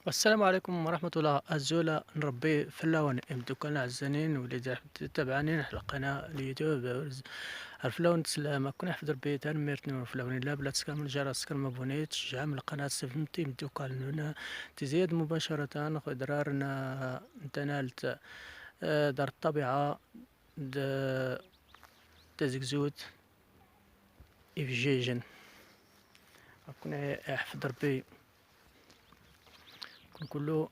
السلام عليكم ورحمة الله. الزولا نربي فلاون يمدوك عزانين وليدي تابعانين على القناة اليوتيوب الفلاون تسلام كنا حفظ ربي تنميرتني وفلاوني لا بلا تسكر من الجرس كان مابونيت تشجع من القناة سفمتي يمدوك لنا تزيد مباشرة درارنا تنالت دار الطبيعة تزكزوت إفجيجن كنا حفظ ربي كله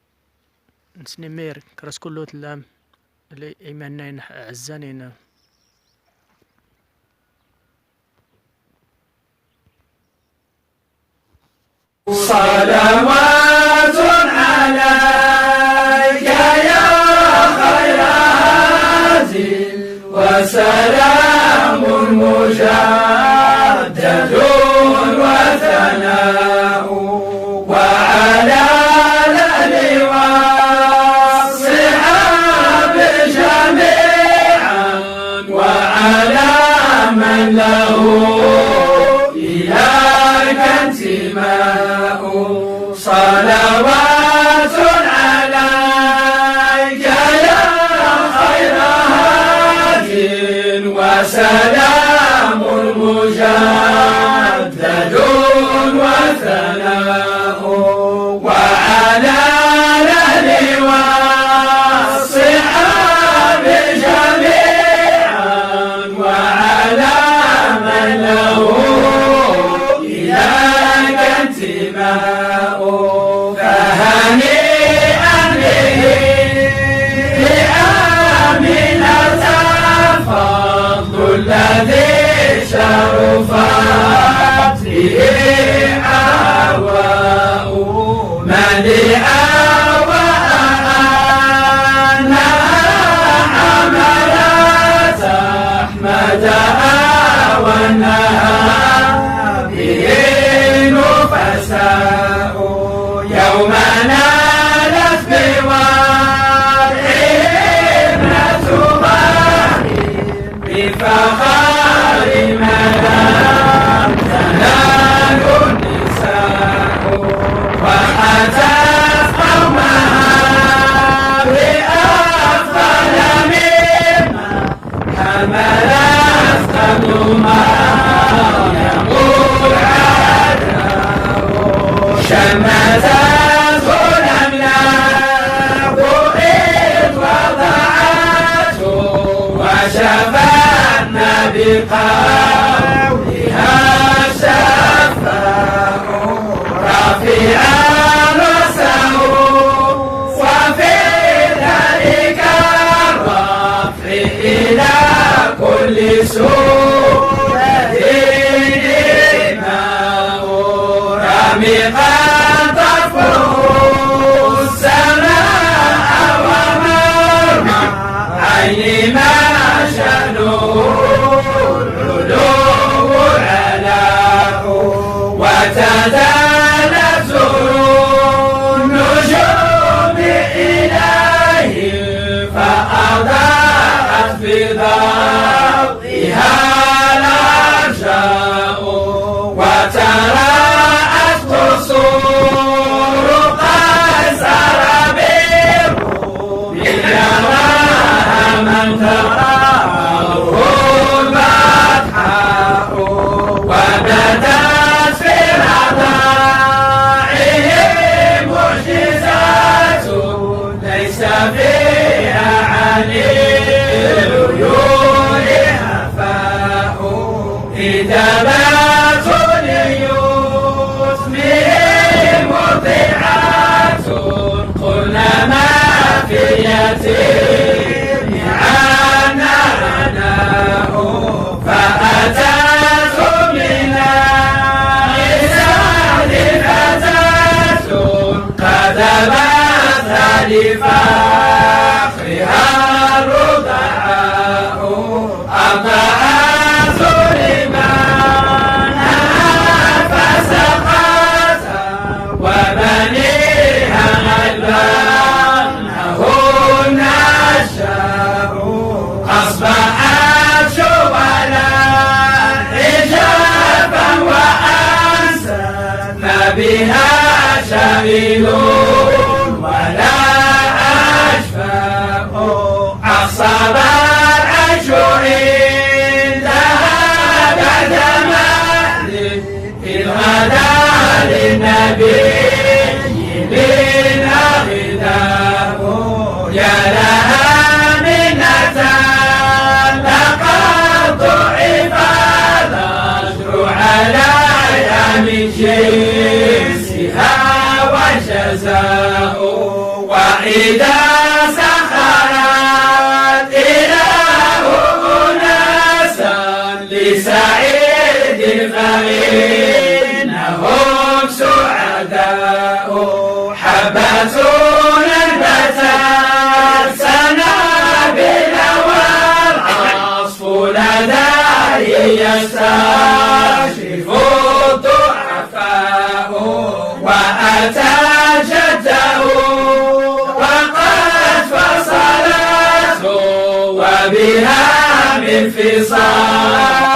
نسنمير كراس كله تلام اللي إيمانين عزانين صلوات عليك يا خير هازل وسلام مجدد وثناء وعلى الآل والصحاب جميعا وعلى من له إليك انتماء صلوات عليك يا خير هاد وسلام مجدد وثناء وعلى الآل والصحاب جميعا وعلى من له إليك انتماء فهنيئا به لآمنة فضل الذي شرفت به أهواء مليئا وأنها حملت أحمدها وأنها به نفساء يوم نالت بوضعهم نتباهي بفخار مدام تنال النساء وأتت قومها بأفضل مما حملت قبلها يقول عداء شمتت الأملاك إذ وضعته وشفتنا بقولها الشفاء رافعا رأسه وفي ذلك الرفع إلى كل سوء دماء رامقا طرفه السماء ومرمى عين ما شأنه العلو علاء وتتنزل النجوم إليه فأضاءت بضوئها الأرجاء وتراءت قصور قيصر بالروم يراها من تراه البطحاء وبدت في رضاعهم معجزات ليس فيها عن العيون هفاء إذا باتوا ليتمهم مرضعات قلنا ما في يتيم عنا عناء فأتتهم من النساء فتاة قد بث لفخرها الرضعاء أضاعت لمنها فسقت وبنيها غلبانهن الشاء أصبحت شولا حجابا وأنسى بها شغلوا على أشفاق أخصب العشر ذهب زمان الغدا للنبي بنا غذاء يا لها منة لقد ضعف الأجر على من جنسها وجزاء وإذا سخرت إله أناسا لسعيد فإنهم سعداء حبسون البتات سنابل والعصف لدى يستشرف الضعفاء وأتى جده وقد فصلته وبها من فصال